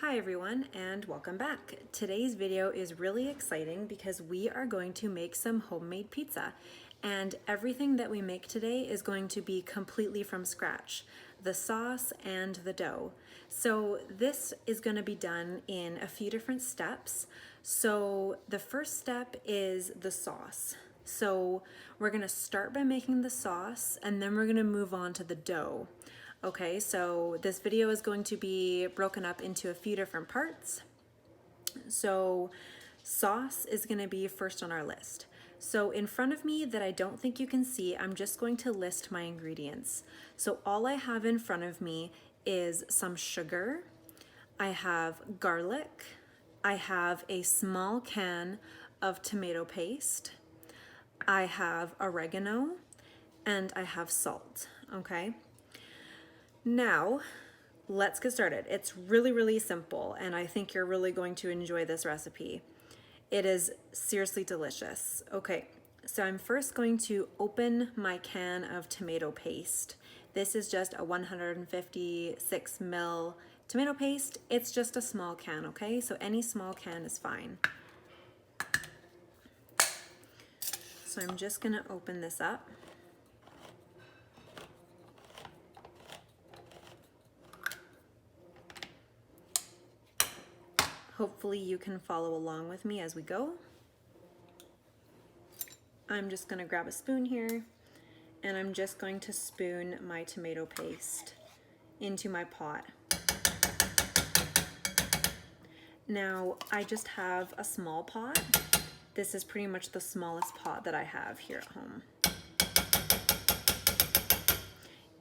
Hi everyone and welcome back. Today's video is really exciting because we are going to make some homemade pizza, and everything that we make today is going to be completely from scratch, the sauce and the dough. So this is going to be done in a few different steps. So the first step is the sauce. So we're going to start by making the sauce and then we're going to move on to the dough. Okay, so this video is going to be broken up into a few different parts. So sauce is going to be first on our list. So in front of me that I don't think you can see, I'm just going to list my ingredients. So all I have in front of me is some sugar, I have garlic, I have a small can of tomato paste, I have oregano, and I have salt, okay? Now, let's get started. It's really simple, and I think you're really going to enjoy this recipe. It is seriously delicious. Okay, so I'm first going to open my can of tomato paste. This is just a 156 ml tomato paste. It's just a small can, okay? So any small can is fine. So I'm just gonna open this up. Hopefully you can follow along with me as we go. I'm just going to grab a spoon here and I'm just going to spoon my tomato paste into my pot. Now I just have a small pot. This is pretty much the smallest pot that I have here at home.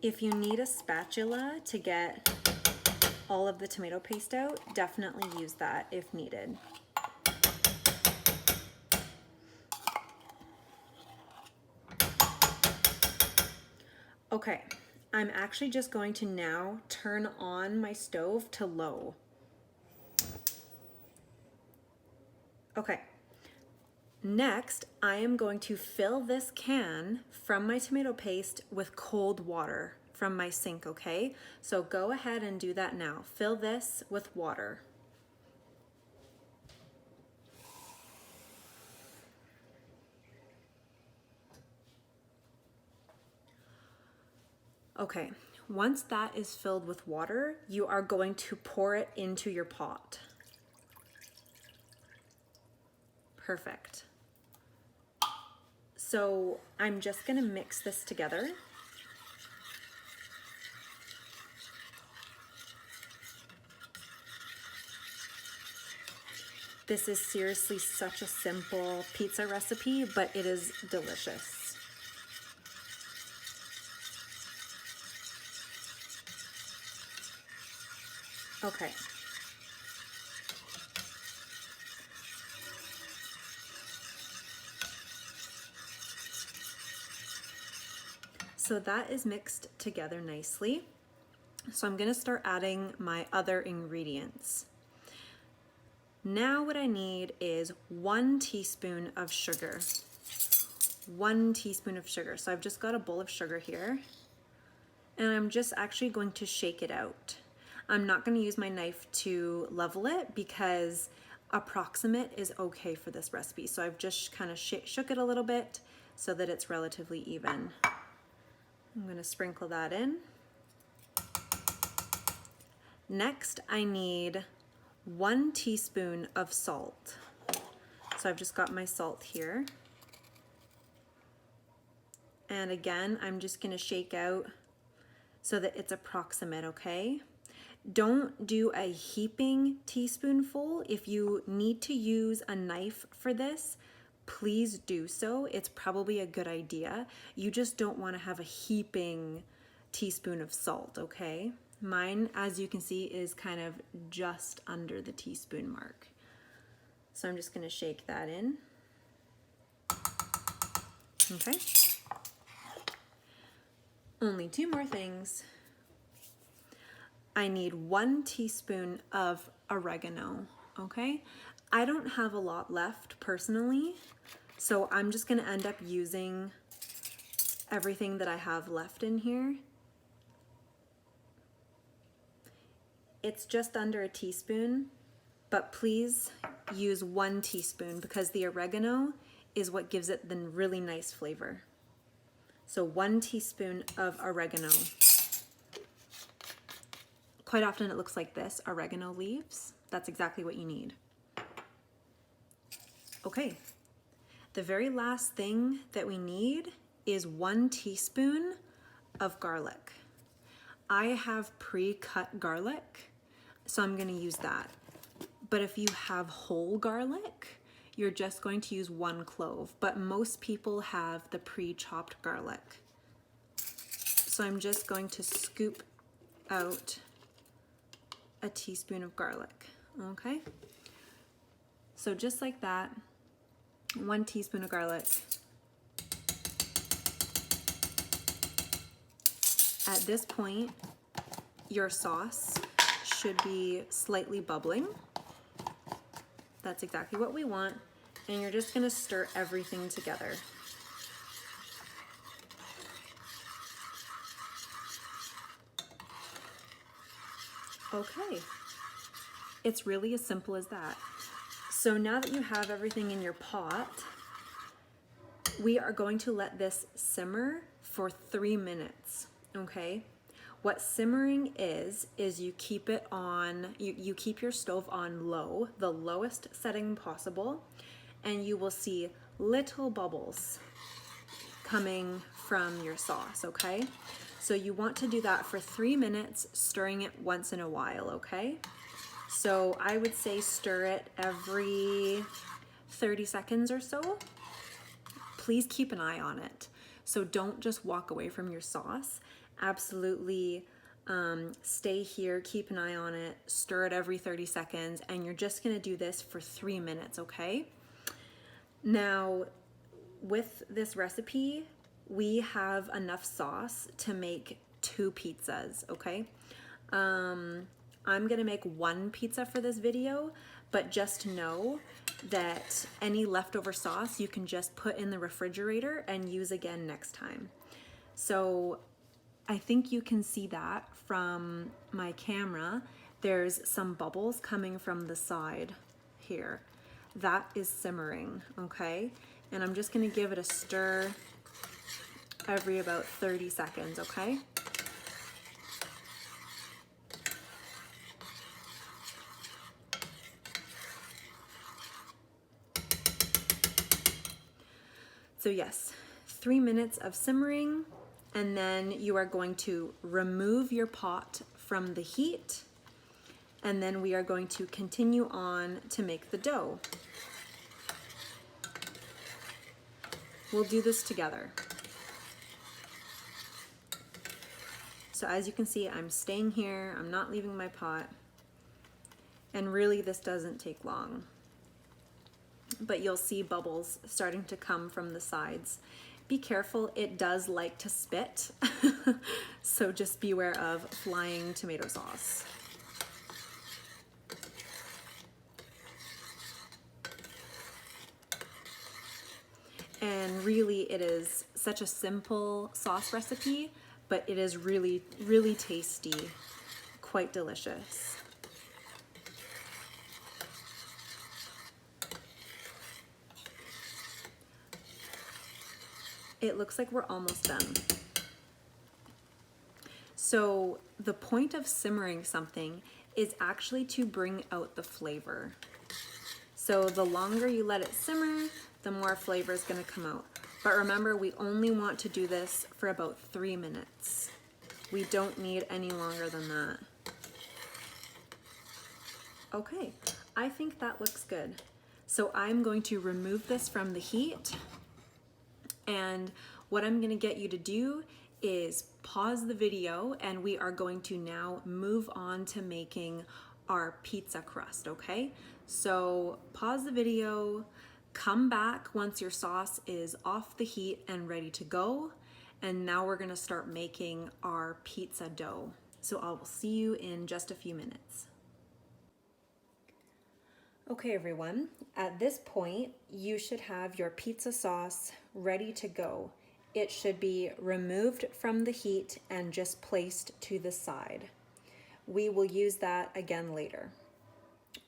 If you need a spatula to get all of the tomato paste out, definitely use that if needed. Okay, I'm actually just going to now turn on my stove to low. Okay, next I am going to fill this can from my tomato paste with cold water from my sink, okay? So go ahead and do that now. Fill this with water. Okay, once that is filled with water, you are going to pour it into your pot. Perfect. So I'm just gonna mix this together. This is seriously such a simple pizza recipe, but it is delicious. Okay. So that is mixed together nicely. So I'm gonna start adding my other ingredients. Now what I need is 1 teaspoon of sugar. 1 teaspoon of sugar. So I've just got a bowl of sugar here, and I'm just actually going to shake it out. I'm not going to use my knife to level it because approximate is okay for this recipe. So I've just kind of shook it a little bit so that it's relatively even. I'm going to sprinkle that in. Next, I need 1 teaspoon of salt. So I've just got my salt here. And again, I'm just gonna shake out so that it's approximate, okay? Don't do a heaping teaspoonful. If you need to use a knife for this, please do so. It's probably a good idea. You just don't wanna have a heaping teaspoon of salt, okay? Mine, as you can see, is kind of just under the teaspoon mark. So I'm just gonna shake that in. Okay. Only 2 more things. I need 1 teaspoon of oregano, okay? I don't have a lot left personally, so I'm just gonna end up using everything that I have left in here. It's just under a teaspoon, but please use 1 teaspoon because the oregano is what gives it the really nice flavor. So 1 teaspoon of oregano. Quite often it looks like this, oregano leaves. That's exactly what you need. Okay, the very last thing that we need is 1 teaspoon of garlic. I have pre-cut garlic, so I'm gonna use that. But if you have whole garlic, you're just going to use 1 clove, but most people have the pre-chopped garlic. So I'm just going to scoop out a teaspoon of garlic, okay? So just like that, 1 teaspoon of garlic. At this point, your sauce should be slightly bubbling. That's exactly what we want. And you're just gonna stir everything together. Okay, it's really as simple as that. So now that you have everything in your pot, we are going to let this simmer for 3 minutes, okay? What simmering is you keep it on, you keep your stove on low, the lowest setting possible, and you will see little bubbles coming from your sauce, okay? So you want to do that for 3 minutes, stirring it once in a while, okay? So I would say stir it every 30 seconds or so. Please keep an eye on it. So don't just walk away from your sauce. Absolutely stay here, keep an eye on it, stir it every 30 seconds, and you're just gonna do this for 3 minutes, okay? Now, with this recipe, we have enough sauce to make 2 pizzas, okay? I'm gonna make 1 pizza for this video, but just know that any leftover sauce you can just put in the refrigerator and use again next time. So I think you can see that from my camera. There's some bubbles coming from the side here. That is simmering, okay? And I'm just gonna give it a stir every about 30 seconds, okay? So yes, 3 minutes of simmering, and then you are going to remove your pot from the heat, and then we are going to continue on to make the dough. We'll do this together. So as you can see, I'm staying here, I'm not leaving my pot, and really this doesn't take long. But you'll see bubbles starting to come from the sides. Be careful, it does like to spit, so just beware of flying tomato sauce. And really it is such a simple sauce recipe, but it is really, really tasty, quite delicious. It looks like we're almost done. So the point of simmering something is actually to bring out the flavor. So the longer you let it simmer, the more flavor is going to come out. But remember, we only want to do this for about 3 minutes. We don't need any longer than that. Okay, I think that looks good. So I'm going to remove this from the heat. And what I'm gonna get you to do is pause the video, and we are going to now move on to making our pizza crust, okay? So pause the video, come back once your sauce is off the heat and ready to go. And now we're gonna start making our pizza dough. So I will see you in just a few minutes. Okay everyone, at this point you should have your pizza sauce ready to go. It should be removed from the heat and just placed to the side. we will use that again later.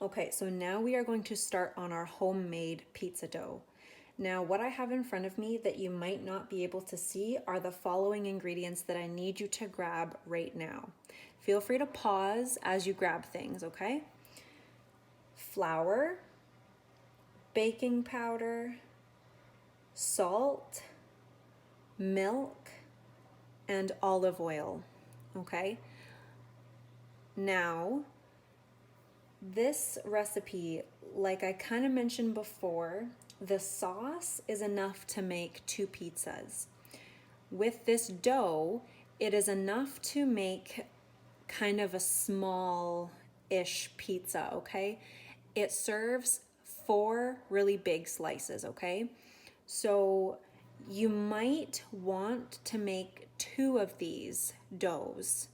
Okay, so now we are going to start on our homemade pizza dough. Now, what I have in front of me that you might not be able to see are the following ingredients that I need you to grab right now. Feel free to pause as you grab things, okay? Flour, baking powder, salt, milk, and olive oil, okay? Now, this recipe, like I kind of mentioned before, the sauce is enough to make 2 pizzas. With this dough, it is enough to make kind of a small-ish pizza, okay? It serves 4 really big slices, okay? So you might want to make 2 of these doughs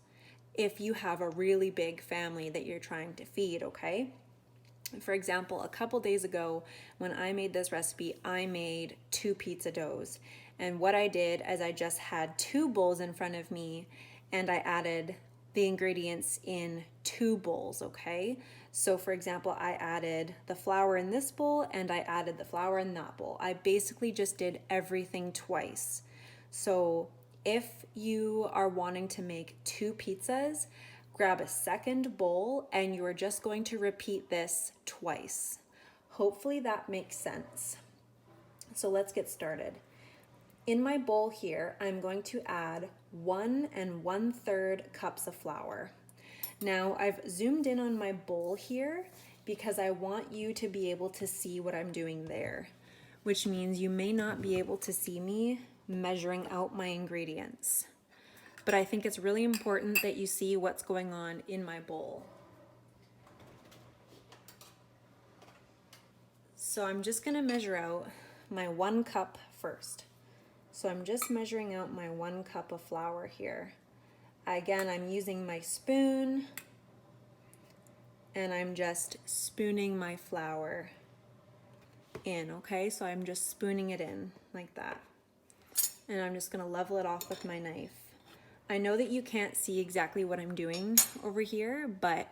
if you have a really big family that you're trying to feed, okay? For example, a couple days ago when I made this recipe, I made 2 pizza doughs. And what I did is I just had 2 bowls in front of me and I added the ingredients in 2 bowls, okay? So for example, I added the flour in this bowl and I added the flour in that bowl. I basically just did everything twice. So if you are wanting to make 2 pizzas, grab a second bowl and you are just going to repeat this twice. Hopefully that makes sense. So let's get started. In my bowl here, I'm going to add 1 1/3 cups of flour. Now I've zoomed in on my bowl here because I want you to be able to see what I'm doing there, which means you may not be able to see me measuring out my ingredients. But I think it's really important that you see what's going on in my bowl. So I'm just gonna measure out my 1 cup first. So I'm just measuring out my 1 cup of flour here. Again, I'm using my spoon and I'm just spooning my flour in, okay? So I'm just spooning it in like that. And I'm just gonna level it off with my knife. I know that you can't see exactly what I'm doing over here, but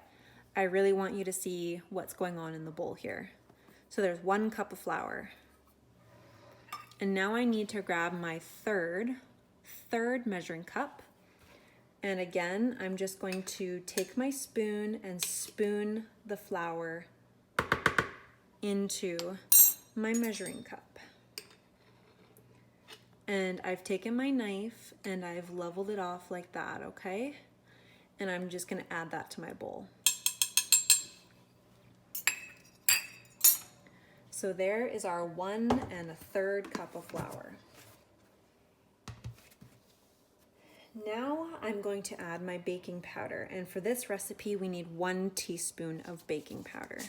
I really want you to see what's going on in the bowl here. So there's 1 cup of flour. And now I need to grab my third measuring cup. And again, I'm just going to take my spoon and spoon the flour into my measuring cup. And I've taken my knife and I've leveled it off like that, okay? And I'm just gonna add that to my bowl. So there is our 1 1/3 cup of flour. Now I'm going to add my baking powder, and for this recipe we need 1 teaspoon of baking powder.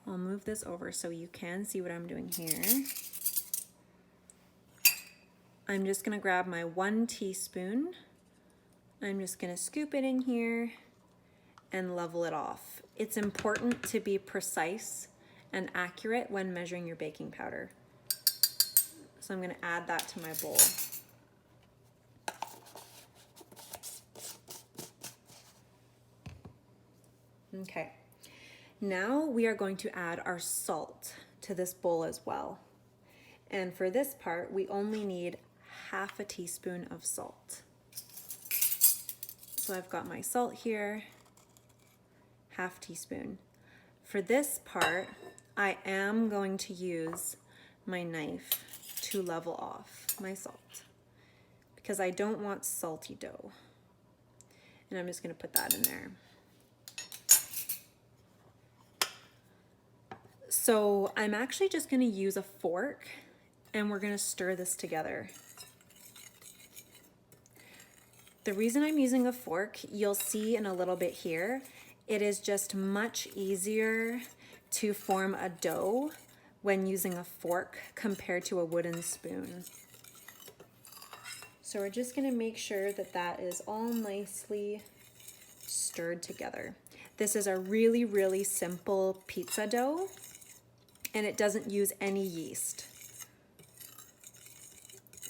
I'll move this over so you can see what I'm doing here. I'm just gonna grab my 1 teaspoon. I'm just gonna scoop it in here and level it off. It's important to be precise and accurate when measuring your baking powder. So I'm gonna add that to my bowl. Okay, now we are going to add our salt to this bowl as well. And for this part, we only need 1/2 teaspoon of salt. So I've got my salt here, 1/2 teaspoon. For this part, I am going to use my knife to level off my salt because I don't want salty dough. And I'm just gonna put that in there. So I'm actually just gonna use a fork and we're gonna stir this together. The reason I'm using a fork, you'll see in a little bit here, it is just much easier to form a dough when using a fork compared to a wooden spoon. So we're just gonna make sure that that is all nicely stirred together. This is a really, really simple pizza dough and it doesn't use any yeast.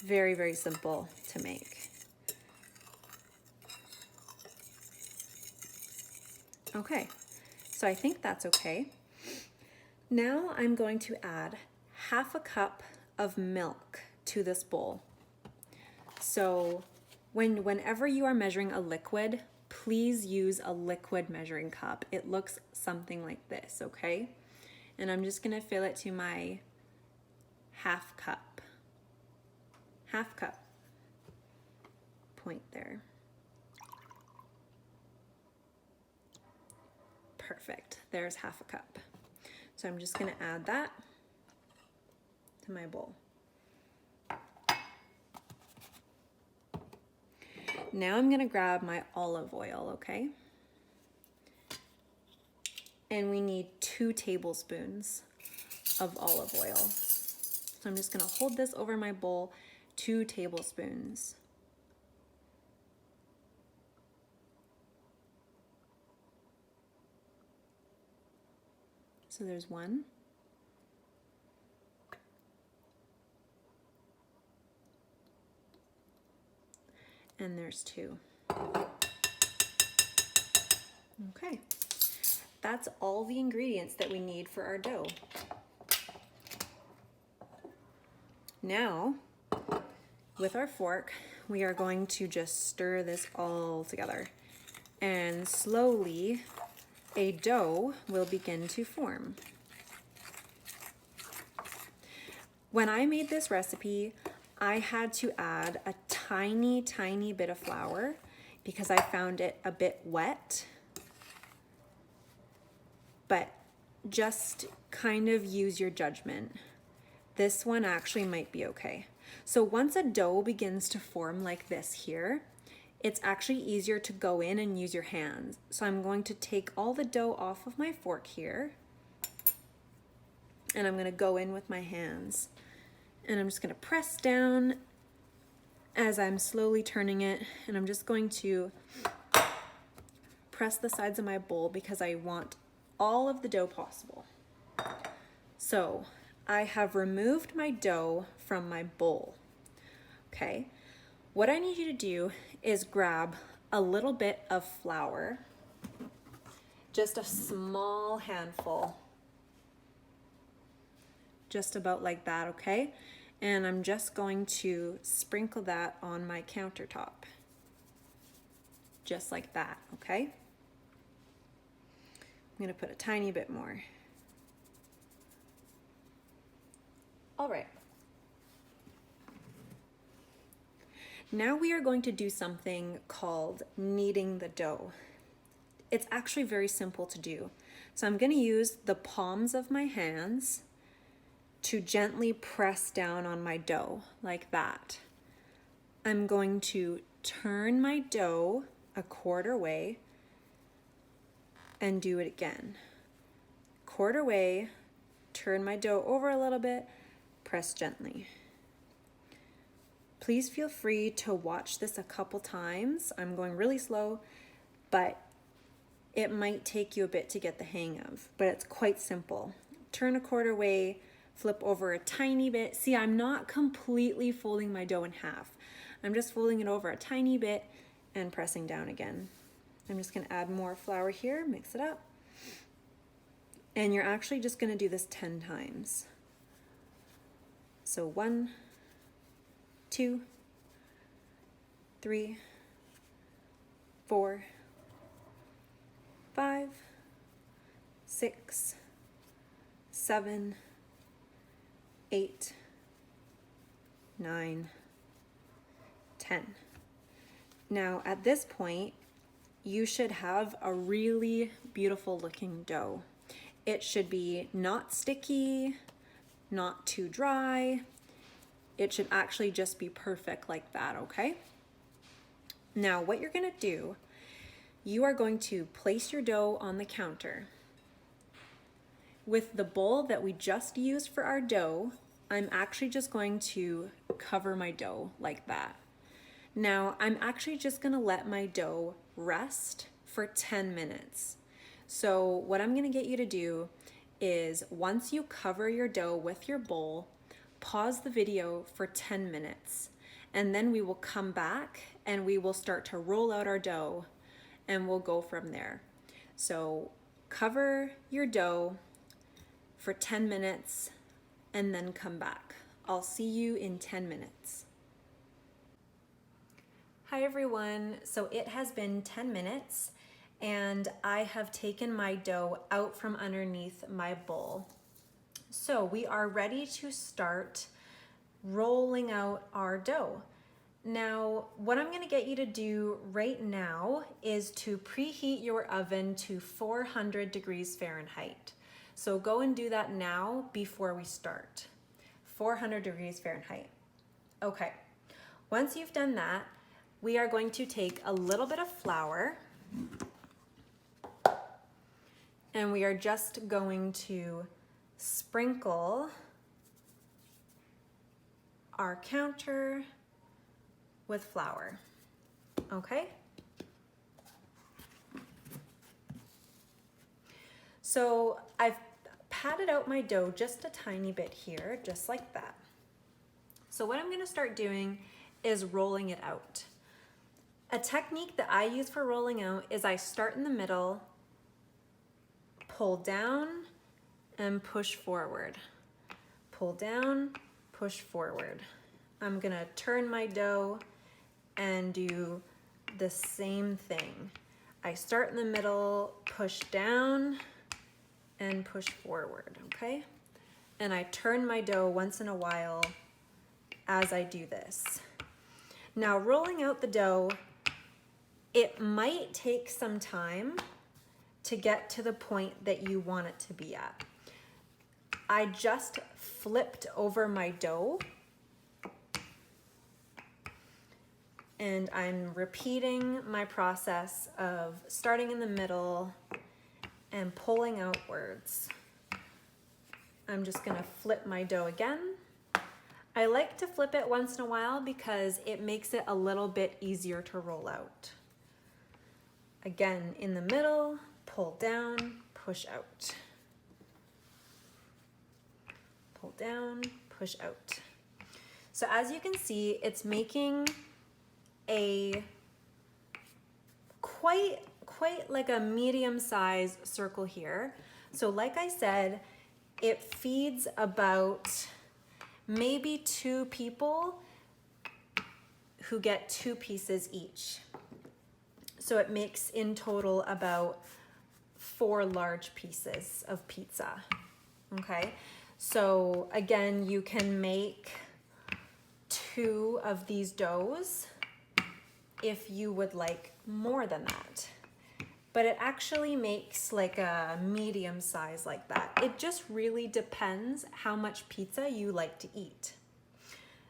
Very, very simple to make. Okay, so I think that's okay. Now I'm going to add half a cup of milk to this bowl. So whenever you are measuring a liquid, please use a liquid measuring cup. It looks something like this, okay? And I'm just gonna fill it to my half cup point there. Perfect, there's half a cup. So I'm just gonna add that to my bowl. Now I'm gonna grab my olive oil, okay? And we need 2 tablespoons of olive oil. So I'm just gonna hold this over my bowl, 2 tablespoons. So there's 1. And there's 2. Okay, that's all the ingredients that we need for our dough. Now, with our fork, we are going to just stir this all together. And slowly, a dough will begin to form. When I made this recipe, I had to add a tiny, tiny bit of flour because I found it a bit wet. But just kind of use your judgment. This one actually might be okay. So once a dough begins to form like this here, it's actually easier to go in and use your hands. So I'm going to take all the dough off of my fork here, and I'm going to go in with my hands. And I'm just going to press down as I'm slowly turning it, and I'm just going to press the sides of my bowl because I want all of the dough possible. So I have removed my dough from my bowl. Okay, what I need you to do is grab a little bit of flour, just a small handful, just about like that, okay? And I'm just going to sprinkle that on my countertop, just like that, okay? I'm gonna put a tiny bit more. All right. Now we are going to do something called kneading the dough. It's actually very simple to do. So I'm gonna use the palms of my hands to gently press down on my dough like that. I'm going to turn my dough a quarter way and do it again. Quarter way, turn my dough over a little bit, press gently. Please feel free to watch this a couple times. I'm going really slow, but it might take you a bit to get the hang of, but it's quite simple. Turn a quarter way, flip over a tiny bit. See, I'm not completely folding my dough in half. I'm just folding it over a tiny bit and pressing down again. I'm just gonna add more flour here, mix it up. And you're actually just gonna do this 10 times. So 1, 2, 3, 4, 5, 6, 7, 8, 9, 10. Now at this point, you should have a really beautiful looking dough. It should be not sticky, not too dry. It should actually just be perfect like that, okay? Now what you're gonna do, you are going to place your dough on the counter. With the bowl that we just used for our dough, I'm actually just going to cover my dough like that. Now I'm actually just gonna let my dough rest for 10 minutes. So what I'm gonna get you to do is once you cover your dough with your bowl, pause the video for 10 minutes, and then we will come back and we will start to roll out our dough and we'll go from there. So cover your dough for 10 minutes and then come back. I'll see you in 10 minutes. Hi everyone, so it has been 10 minutes and I have taken my dough out from underneath my bowl. So we are ready to start rolling out our dough. Now, what I'm gonna get you to do right now is to preheat your oven to 400 degrees Fahrenheit. So go and do that now before we start. 400 degrees Fahrenheit. Okay, once you've done that, we are going to take a little bit of flour and we are just going to sprinkle our counter with flour, okay? So I've patted out my dough just a tiny bit here, just like that. So what I'm gonna start doing is rolling it out. A technique that I use for rolling out is I start in the middle, pull down, and push forward. Pull down, push forward. I'm gonna turn my dough and do the same thing. I start in the middle, push down, and push forward, okay? And I turn my dough once in a while as I do this. Now, rolling out the dough, it might take some time to get to the point that you want it to be at. I just flipped over my dough and I'm repeating my process of starting in the middle and pulling outwards. I'm just gonna flip my dough again. I like to flip it once in a while because it makes it a little bit easier to roll out. Again, in the middle, pull down, push out. Pull down, push out. So as you can see, it's making a quite like a medium-sized circle here. So like I said, it feeds about maybe 2 people who get 2 pieces each. So it makes in total about 4 large pieces of pizza, okay? So again, you can make 2 of these doughs if you would like more than that. But it actually makes like a medium size like that. It just really depends how much pizza you like to eat.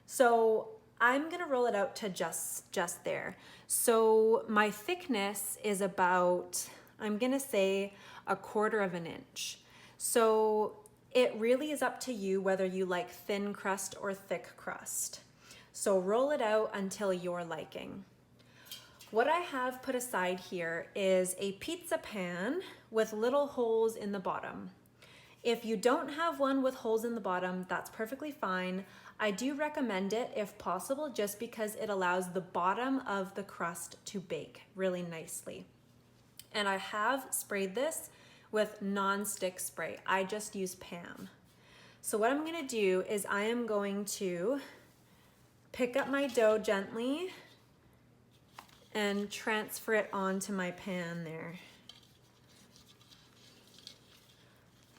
So I'm gonna roll it out to just there. So my thickness is about, I'm gonna say 1/4 inch. So it really is up to you whether you like thin crust or thick crust. So roll it out until your liking. What I have put aside here is a pizza pan with little holes in the bottom. If you don't have one with holes in the bottom, that's perfectly fine. I do recommend it if possible, just because it allows the bottom of the crust to bake really nicely. And I have sprayed this with non-stick spray. I just use Pam. So what I'm gonna do is I am going to pick up my dough gently and transfer it onto my pan there.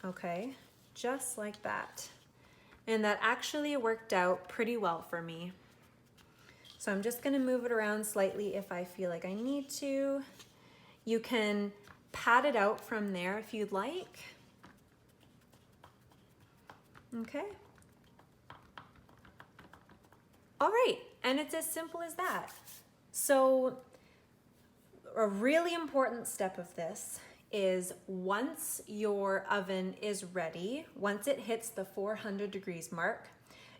Okay, just like that. And that actually worked out pretty well for me. So I'm just gonna move it around slightly if I feel like I need to. You can pat it out from there if you'd like. Okay. All right, and it's as simple as that. So a really important step of this is once your oven is ready, once it hits the 400 degrees mark,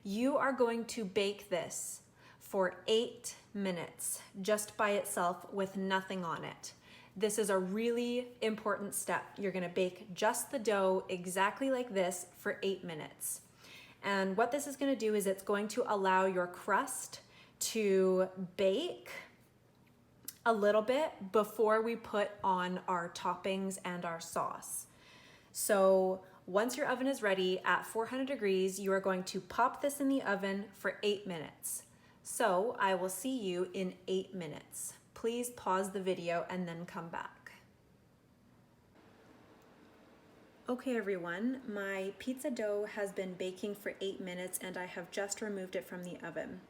you are going to bake this for 8 minutes just by itself with nothing on it. This is a really important step. You're gonna bake just the dough exactly like this for 8 minutes. And what this is gonna do is it's going to allow your crust to bake a little bit before we put on our toppings and our sauce. So once your oven is ready at 400 degrees, you are going to pop this in the oven for 8 minutes. So I will see you in 8 minutes. Please pause the video and then come back. Okay everyone, my pizza dough has been baking for 8 minutes and I have just removed it from the oven.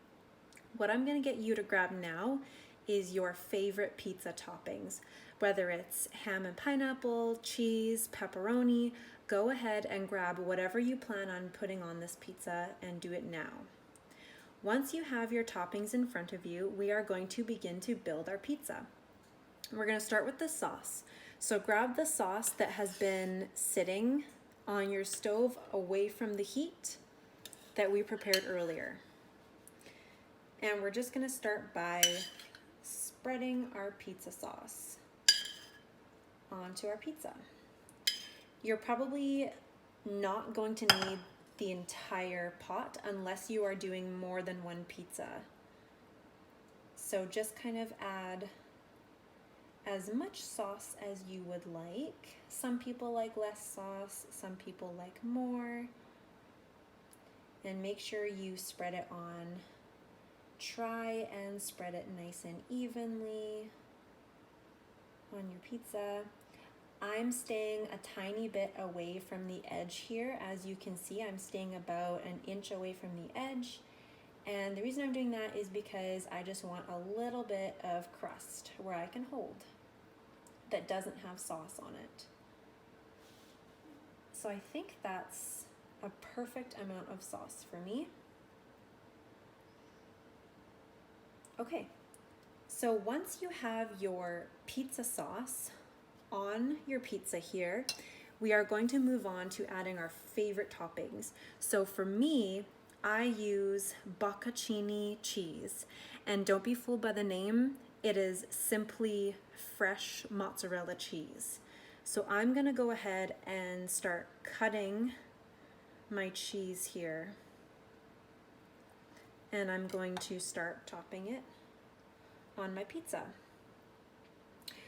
What I'm gonna get you to grab now is your favorite pizza toppings. Whether it's ham and pineapple, cheese, pepperoni, go ahead and grab whatever you plan on putting on this pizza and do it now. Once you have your toppings in front of you, we are going to begin to build our pizza. We're gonna start with the sauce. So grab the sauce that has been sitting on your stove away from the heat that we prepared earlier. And we're just gonna start by spreading our pizza sauce onto our pizza. You're probably not going to need the entire pot unless you are doing more than one pizza. So just kind of add as much sauce as you would like. Some people like less sauce, some people like more. And make sure you spread it on. Try and spread it nice and evenly on your pizza. I'm staying a tiny bit away from the edge here. As you can see, I'm staying about an inch away from the edge. And the reason I'm doing that is because I just want a little bit of crust where I can hold that doesn't have sauce on it. So I think that's a perfect amount of sauce for me. Okay, so once you have your pizza sauce on your pizza here, we are going to move on to adding our favorite toppings. So for me, I use bocconcini cheese, and don't be fooled by the name, it is simply fresh mozzarella cheese. So I'm gonna go ahead and start cutting my cheese here, and I'm going to start topping it on my pizza.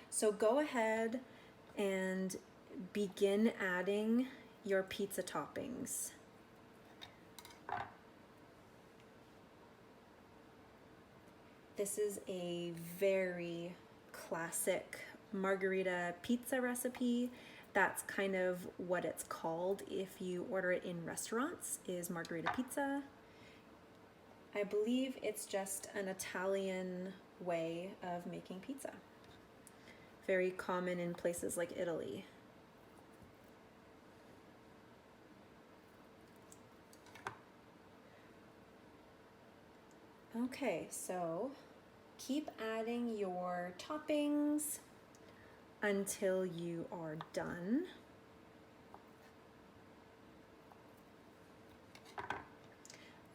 So go ahead and begin adding your pizza toppings. This is a very classic margarita pizza recipe. That's kind of what it's called if you order it in restaurants, is margarita pizza. I believe it's just an Italian way of making pizza. Very common in places like Italy. Okay, so keep adding your toppings until you are done.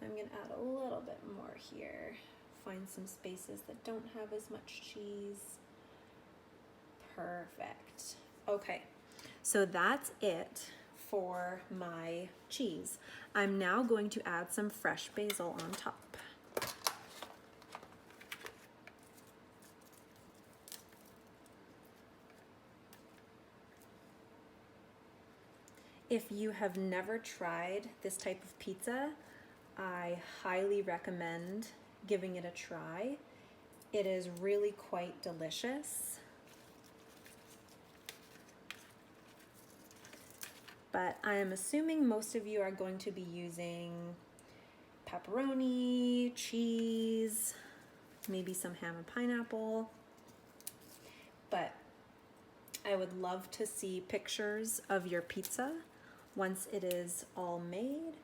I'm gonna add a little bit more here. Find some spaces that don't have as much cheese. Perfect. Okay, so that's it for my cheese. I'm now going to add some fresh basil on top. If you have never tried this type of pizza, I highly recommend giving it a try. It is really quite delicious. But I am assuming most of you are going to be using pepperoni, cheese, maybe some ham and pineapple. But I would love to see pictures of your pizza once it is all made.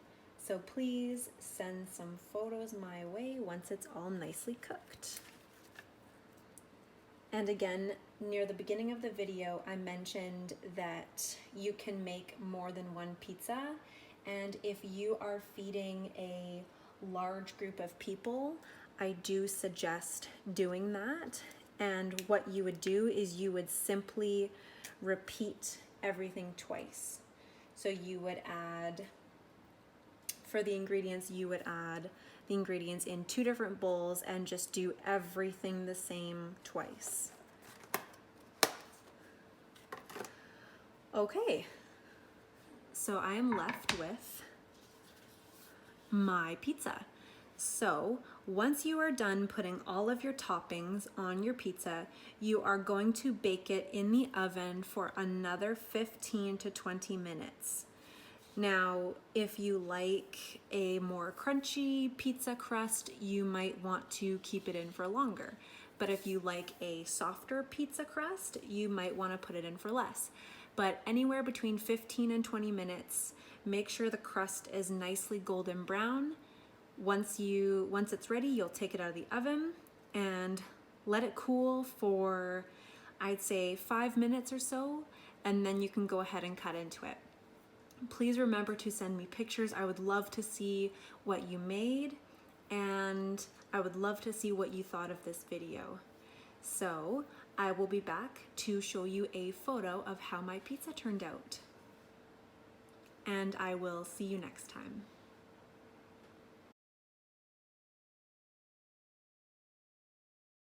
So please send some photos my way once it's all nicely cooked. And again, near the beginning of the video, I mentioned that you can make more than one pizza. And if you are feeding a large group of people, I do suggest doing that. And what you would do is you would simply repeat everything twice. So you would add, for the ingredients, you would add the ingredients in 2 different bowls and just do everything the same twice. Okay, so I am left with my pizza. So once you are done putting all of your toppings on your pizza, you are going to bake it in the oven for another 15 to 20 minutes. Now, if you like a more crunchy pizza crust, you might want to keep it in for longer. But if you like a softer pizza crust, you might want to put it in for less. But anywhere between 15 and 20 minutes, make sure the crust is nicely golden brown. Once it's ready, you'll take it out of the oven and let it cool for, I'd say, 5 minutes or so, and then you can go ahead and cut into it. Please remember to send me pictures. I would love to see what you made, and I would love to see what you thought of this video. So I will be back to show you a photo of how my pizza turned out. And I will see you next time.